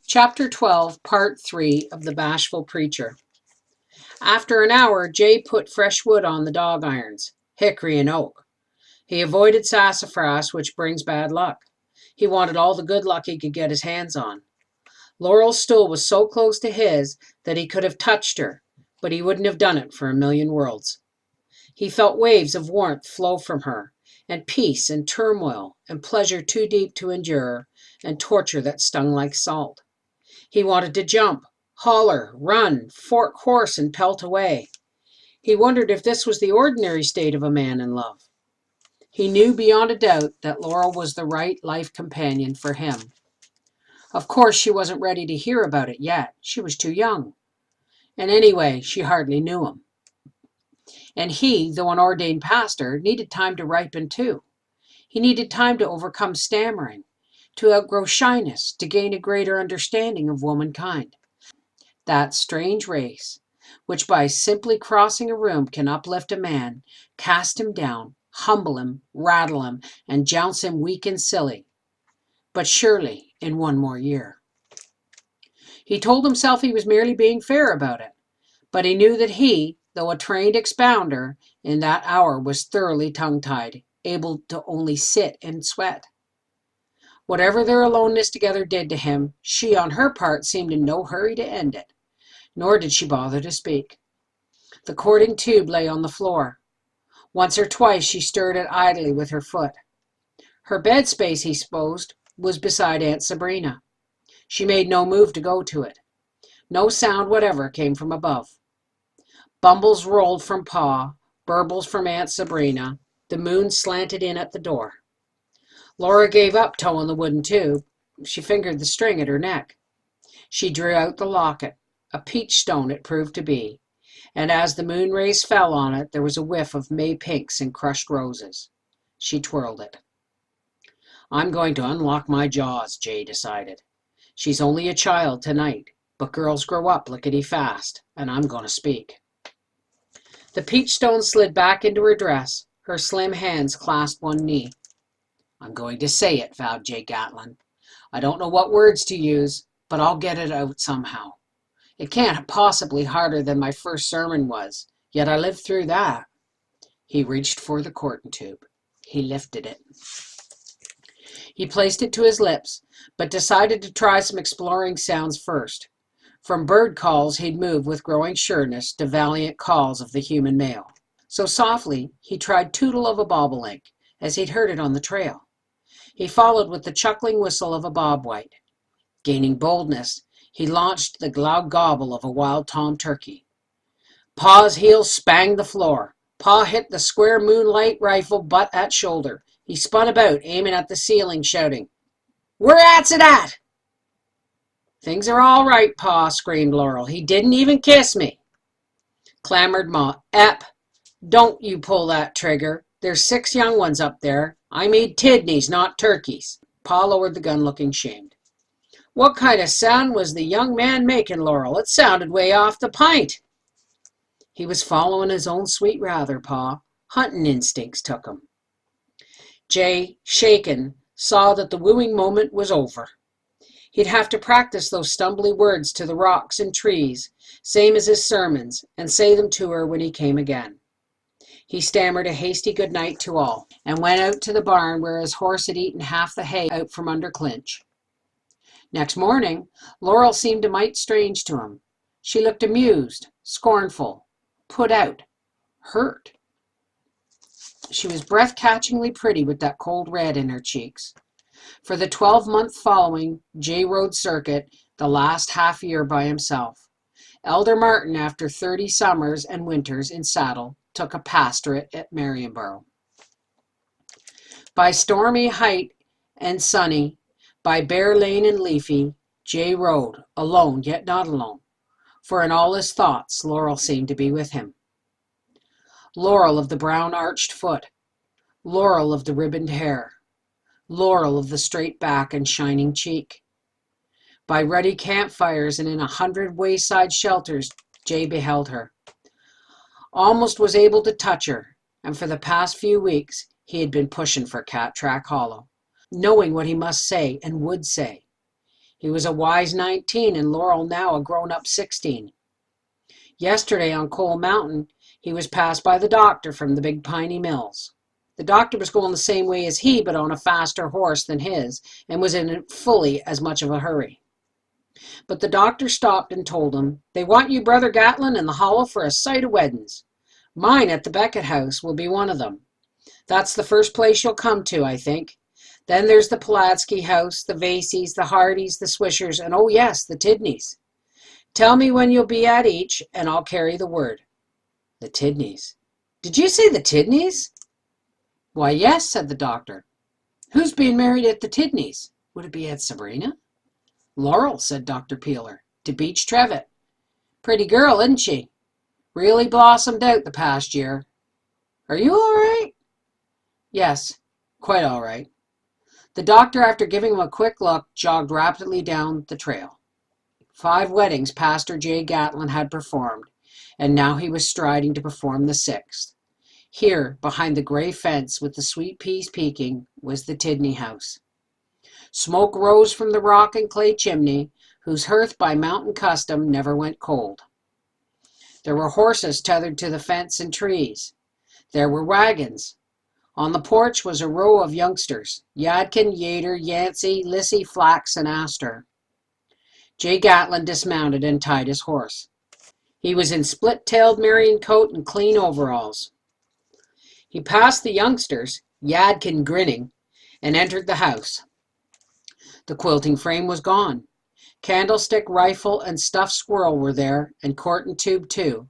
Chapter 12, Part 3 of The Bashful Preacher. After an hour, Jay put fresh wood on the dog irons, hickory and oak. He avoided sassafras, which brings bad luck. He wanted all the good luck he could get his hands on. Laurel's stool was so close to his that he could have touched her, but he wouldn't have done it for a million worlds. He felt waves of warmth flow from her, and peace and turmoil, and pleasure too deep to endure, and torture that stung like salt. He wanted to jump, holler, run, fork horse, and pelt away. He wondered if this was the ordinary state of a man in love. He knew beyond a doubt that Laurel was the right life companion for him. Of course, she wasn't ready to hear about it yet. She was too young. And anyway, she hardly knew him. And he, though an ordained pastor, needed time to ripen too. He needed time to overcome stammering, to outgrow shyness, to gain a greater understanding of womankind. That strange race, which by simply crossing a room can uplift a man, cast him down, humble him, rattle him, and jounce him weak and silly. But surely in one more year. He told himself he was merely being fair about it, but he knew that he, though a trained expounder, in that hour was thoroughly tongue-tied, able to only sit and sweat. Whatever their aloneness together did to him, she on her part seemed in no hurry to end it, nor did she bother to speak. The courting tube lay on the floor. Once or twice she stirred it idly with her foot. Her bed space, he supposed, was beside Aunt Sabrina. She made no move to go to it. No sound whatever came from above. Bumbles rolled from Pa, burbles from Aunt Sabrina. The moon slanted in at the door. Laura gave up towing the wooden tube. She fingered the string at her neck. She drew out the locket. A peach stone it proved to be, and as the moon rays fell on it, there was a whiff of May pinks and crushed roses. She twirled it. I'm going to unlock my jaws, Jay decided. She's only a child tonight, but girls grow up lickety-fast, and I'm going to speak. The peach stone slid back into her dress. Her slim hands clasped one knee. I'm going to say it, vowed Jay Gatlin. I don't know what words to use, but I'll get it out somehow. It can't possibly harder than my first sermon was, yet I lived through that. He reached for the courting tube. He lifted it. He placed it to his lips, but decided to try some exploring sounds first. From bird calls he'd moved with growing sureness to valiant calls of the human male. So softly he tried tootle of a bobolink, as he'd heard it on the trail. He followed with the chuckling whistle of a bobwhite. Gaining boldness, he launched the loud gobble of a wild tom turkey. Pa's heels spanged the floor. Pa hit the square moonlight rifle butt at shoulder. He spun about, aiming at the ceiling, shouting, "Where at's it at?" "Things are all right, Pa," screamed Laurel. "He didn't even kiss me." Clamored Ma. "Ep, don't you pull that trigger. There's 6 young ones up there. I made kidneys, not turkeys." Pa lowered the gun, looking shamed. "What kind of sound was the young man making, Laurel? It sounded way off the pint." "He was following his own sweet rather, Pa. Hunting instincts took him." Jay, shaken, saw that the wooing moment was over. He'd have to practice those stumbly words to the rocks and trees, same as his sermons, and say them to her when he came again. He stammered a hasty good night to all, and went out to the barn where his horse had eaten half the hay out from under Clinch. Next morning, Laurel seemed a mite strange to him. She looked amused, scornful, put out, hurt. She was breath-catchingly pretty with that cold red in her cheeks. For the 12-month following, Jay rode circuit the last half-year by himself. Elder Martin, after 30 summers and winters in saddle, took a pastorate at Marionborough. By stormy height and sunny, by bare lane and leafy, Jay rode, alone yet not alone, for in all his thoughts Laurel seemed to be with him. Laurel of the brown arched foot, Laurel of the ribboned hair, Laurel of the straight back and shining cheek. By ruddy campfires and in 100 wayside shelters, Jay beheld her. Almost was able to touch her, and for the past few weeks he had been pushing for Cat Track Hollow, knowing what he must say and would say. He was a wise 19 and Laurel now a grown-up 16. Yesterday on Coal Mountain, he was passed by the doctor from the Big Piney Mills. The doctor was going the same way as he, but on a faster horse than his, and was in fully as much of a hurry. But the doctor stopped and told him, "They want you, Brother Gatlin, in the hollow for a sight of weddings. Mine at the Beckett house will be one of them. That's the first place you'll come to, I think. Then there's the Pulaski house, the Vaseys, the Hardys, the Swishers, and oh yes, the Tidneys. Tell me when you'll be at each, and I'll carry the word." The Tidneys. "Did you say the Tidneys?" "Why, yes," said the doctor. "Who's being married at the Tidneys? Would it be Aunt Sabrina?" "Laurel," said Dr. Peeler, "to Beach Trevitt. Pretty girl, isn't she? Really blossomed out the past year. Are you all right?" "Yes, quite all right." The doctor, after giving him a quick look, jogged rapidly down the trail. 5 weddings Pastor J. Gatlin had performed, and now he was striding to perform the 6th. Here, behind the gray fence with the sweet peas peeking, was the Tidney house. Smoke rose from the rock and clay chimney, whose hearth by mountain custom never went cold. There were horses tethered to the fence and trees. There were wagons. On the porch was a row of youngsters, Yadkin, Yater, Yancey, Lissy, Flax, and Astor. J. Gatlin dismounted and tied his horse. He was in split-tailed Marion coat and clean overalls. He passed the youngsters, Yadkin grinning, and entered the house. The quilting frame was gone. Candlestick, rifle, and stuffed squirrel were there, and quart and tube too.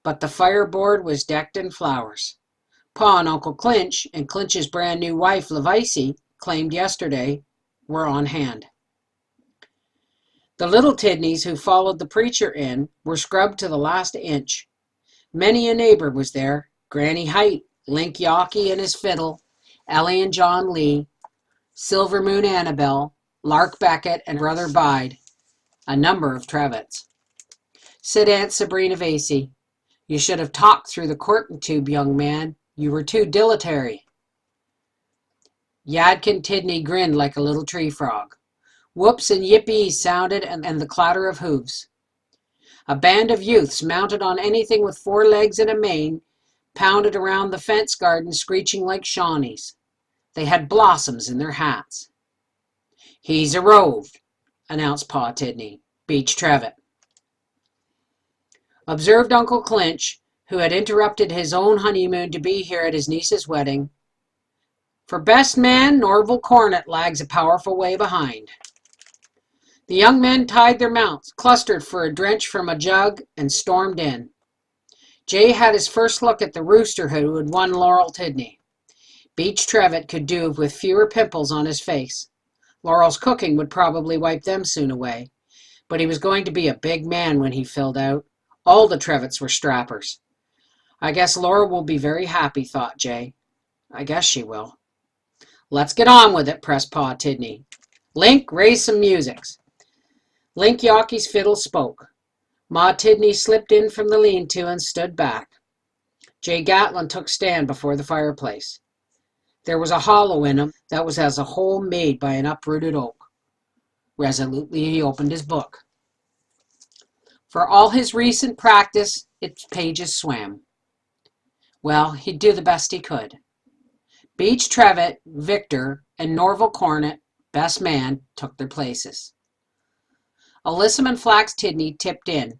But the fireboard was decked in flowers. Pa and Uncle Clinch, and Clinch's brand new wife, Levice, claimed yesterday, were on hand. The little Tidneys, who followed the preacher in, were scrubbed to the last inch. Many a neighbor was there: Granny Height, Link Yockey and his fiddle, Ellie and John Lee, Silver Moon Annabelle, Lark Beckett and Brother Bide, a number of Trevitts. Said Aunt Sabrina Vasey, "You should have talked through the courting tube, young man. You were too dilatory." Yadkin Tidney grinned like a little tree frog. Whoops and yippees sounded, and the clatter of hooves. A band of youths, mounted on anything with 4 legs and a mane, pounded around the fence garden, screeching like Shawnees. They had blossoms in their hats. "He's arroved," announced Pa Tidney. "Beach Trevitt." Observed Uncle Clinch, who had interrupted his own honeymoon to be here at his niece's wedding. "For best man, Norval Cornet lags a powerful way behind." The young men tied their mounts, clustered for a drench from a jug, and stormed in. Jay had his first look at the rooster who had won Laurel Tidney. Beach Trevitt could do with fewer pimples on his face. Laurel's cooking would probably wipe them soon away. But he was going to be a big man when he filled out. All the Trevitts were strappers. "I guess Laurel will be very happy," thought Jay. "I guess she will." "Let's get on with it," pressed Pa Tidney. "Link, raise some musics." Link Yockey's fiddle spoke. Ma Tidney slipped in from the lean-to and stood back. J. Gatlin took stand before the fireplace. There was a hollow in him that was as a hole made by an uprooted oak. Resolutely he opened his book. For all his recent practice, its pages swam. Well, he'd do the best he could. Beach Trevitt, Victor, and Norval Cornet, best man, took their places. Alyssum and Flax Tidney tipped in,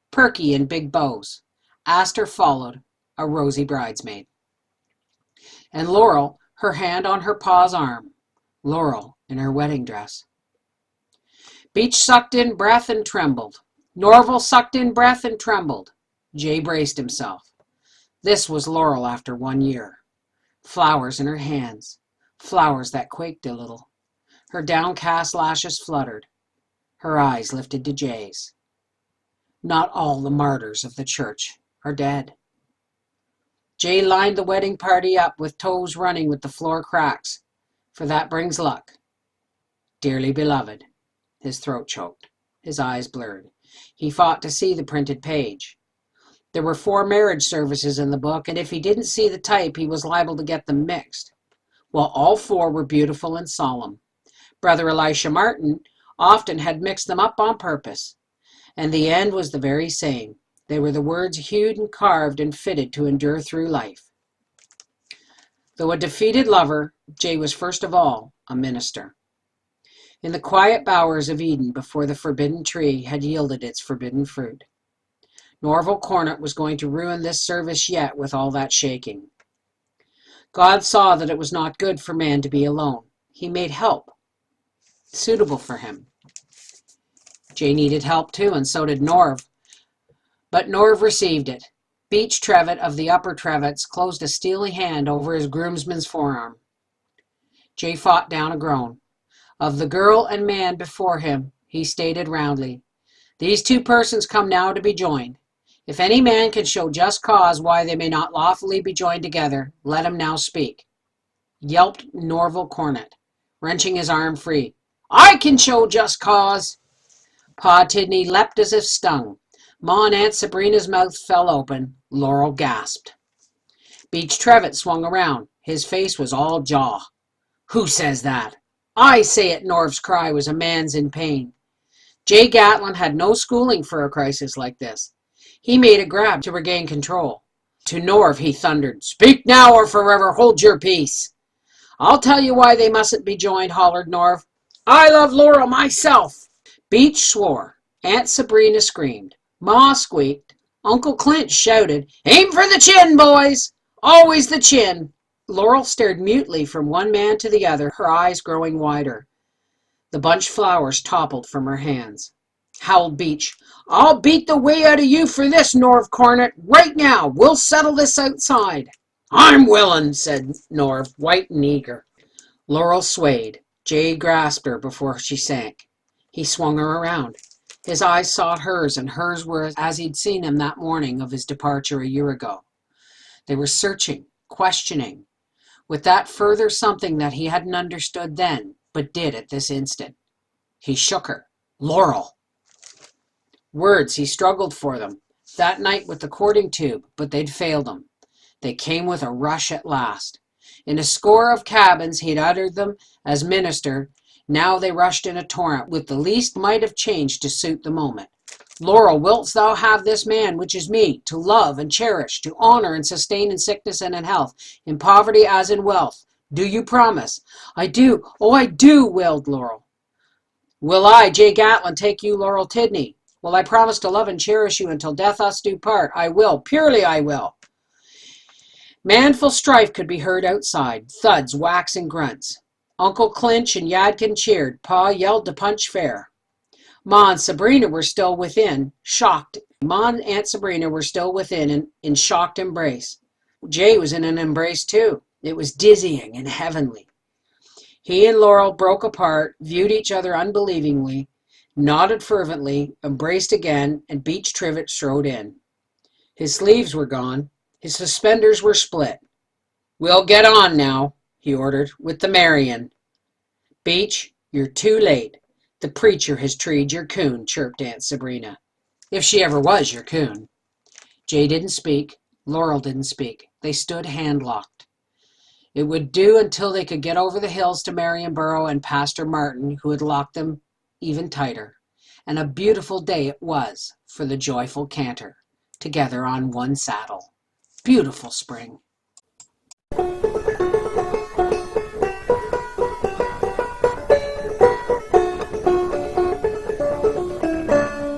Perky in big bows. Astor followed, a rosy bridesmaid. And Laurel, her hand on her pa's arm. Laurel in her wedding dress. Beach sucked in breath and trembled. Norval sucked in breath and trembled. Jay braced himself. This was Laurel after 1 year. Flowers in her hands, flowers that quaked a little. Her downcast lashes fluttered. Her eyes lifted to Jay's. Not all the martyrs of the church are dead. Jay lined the wedding party up with toes running with the floor cracks, for that brings luck. Dearly beloved. His throat choked. His eyes blurred. He fought to see the printed page. There were 4 marriage services in the book, and if he didn't see the type, he was liable to get them mixed. Well, all 4 were beautiful and solemn. Brother Elisha Martin often had mixed them up on purpose, and the end was the very same. They were the words hewed and carved and fitted to endure through life. Though a defeated lover, Jay was first of all a minister. In the quiet bowers of Eden before the forbidden tree had yielded its forbidden fruit. Norval Cornet was going to ruin this service yet with all that shaking. God saw that it was not good for man to be alone. He made help suitable for him. Jay needed help too, and so did Norv. But Norv received it. Beach Trevitt of the Upper Trevitts closed a steely hand over his groomsman's forearm. Jay fought down a groan. Of the girl and man before him, he stated roundly, "These two persons come now to be joined. If any man can show just cause why they may not lawfully be joined together, let him now speak." Yelped Norval Cornet, wrenching his arm free. "I can show just cause." Pa Tidney leapt as if stung. Ma and Aunt Sabrina's mouth fell open. Laurel gasped. Beach Trevitt swung around. His face was all jaw. "Who says that?" "I say it," Norv's cry was a man's in pain. Jay Gatlin had no schooling for a crisis like this. He made a grab to regain control. To Norv he thundered, "Speak now or forever hold your peace." "I'll tell you why they mustn't be joined," hollered Norv. "I love Laurel myself." Beach swore. Aunt Sabrina screamed. Ma squeaked. Uncle Clint shouted, "Aim for the chin, boys! Always the chin!" Laurel stared mutely from one man to the other, her eyes growing wider. The bunched flowers toppled from her hands. Howled Beach, "I'll beat the way out of you for this, Norv Cornet. Right now, we'll settle this outside." "I'm willin'," said Norv, white and eager. Laurel swayed. Jay grasped her before she sank. He swung her around. His eyes sought hers, and hers were as he'd seen them that morning of his departure a year ago. They were searching, questioning, with that further something that he hadn't understood then, but did at this instant. He shook her. "Laurel!" Words, he struggled for them. That night with the courting tube, but they'd failed him. They came with a rush at last. In a score of cabins he'd uttered them as minister. Now they rushed in a torrent, with the least might of change to suit the moment. "Laurel, wilt thou have this man, which is me, to love and cherish, to honor and sustain in sickness and in health, in poverty as in wealth? Do you promise?" "I do, oh I do," wailed Laurel. "Will I, Jay Gatlin, take you, Laurel Tidney? Will I promise to love and cherish you until death us do part? I will, purely I will." Manful strife could be heard outside, thuds, whacks, and grunts. Uncle Clinch and Yadkin cheered. Pa yelled to punch fair. Ma and Sabrina were still within, shocked. Ma and Aunt Sabrina were still within in shocked embrace. Jay was in an embrace too. It was dizzying and heavenly. He and Laurel broke apart, viewed each other unbelievingly, nodded fervently, embraced again, and Beach Trevitt strode in. His sleeves were gone. His suspenders were split. "We'll get on now," he ordered, "with the marrying." "Beach, you're too late. The preacher has treed your coon," chirped Aunt Sabrina. "If she ever was your coon." Jay didn't speak. Laurel didn't speak. They stood hand-locked. It would do until they could get over the hills to Marionborough and Pastor Martin, who had locked them even tighter. And a beautiful day it was for the joyful canter, together on one saddle. Beautiful spring.